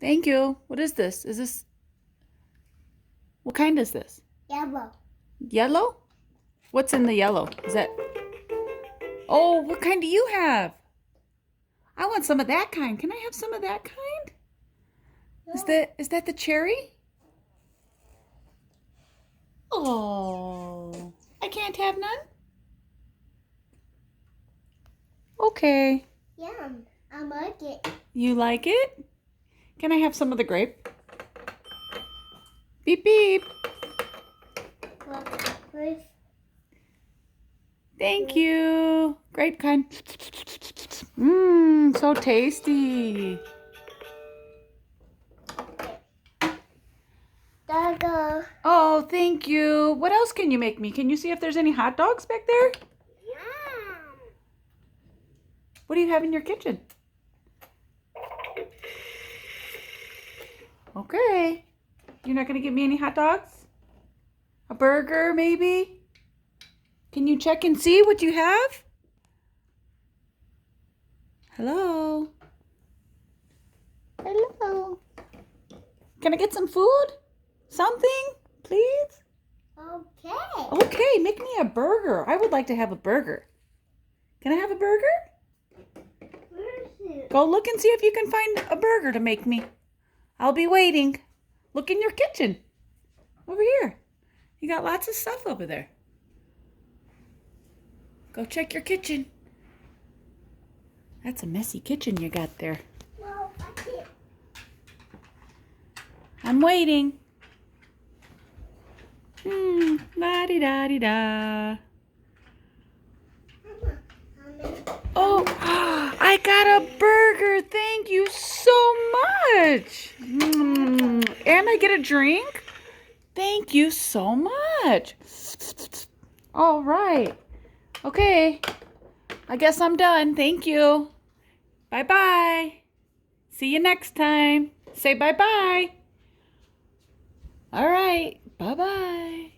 Thank you. What is this? What kind is this? Yellow. Yellow? What's in the yellow? Is that, oh, what kind do you have? I want some of that kind. Can I have some of that kind? Is that the cherry? Oh, I can't have none? Okay. Yum. I like it. You like it? Can I have some of the grape? Beep, beep. Look, please. Thank you. Grape kind. Mmm, so tasty. Doggo. Oh, thank you. What else can you make me? Can you see if there's any hot dogs back there? Yum. What do you have in your kitchen? Okay. You're not going to give me any hot dogs? A burger, maybe? Can you check and see what you have? Hello? Hello? Can I get some food? Something, please? Okay. Okay, make me a burger. I would like to have a burger. Can I have a burger? Where is it? Go look and see if you can find a burger to make me. I'll be waiting. Look in your kitchen. Over here. You got lots of stuff over there. Go check your kitchen. That's a messy kitchen you got there. No, I can't. I'm waiting. La-di-da-di-da. Oh, I got a burger. Thank you so much. And I get a drink. Thank you so much. All right. Okay. I guess I'm done. Thank you. Bye-bye. See you next time. Say bye-bye. All right. Bye-bye.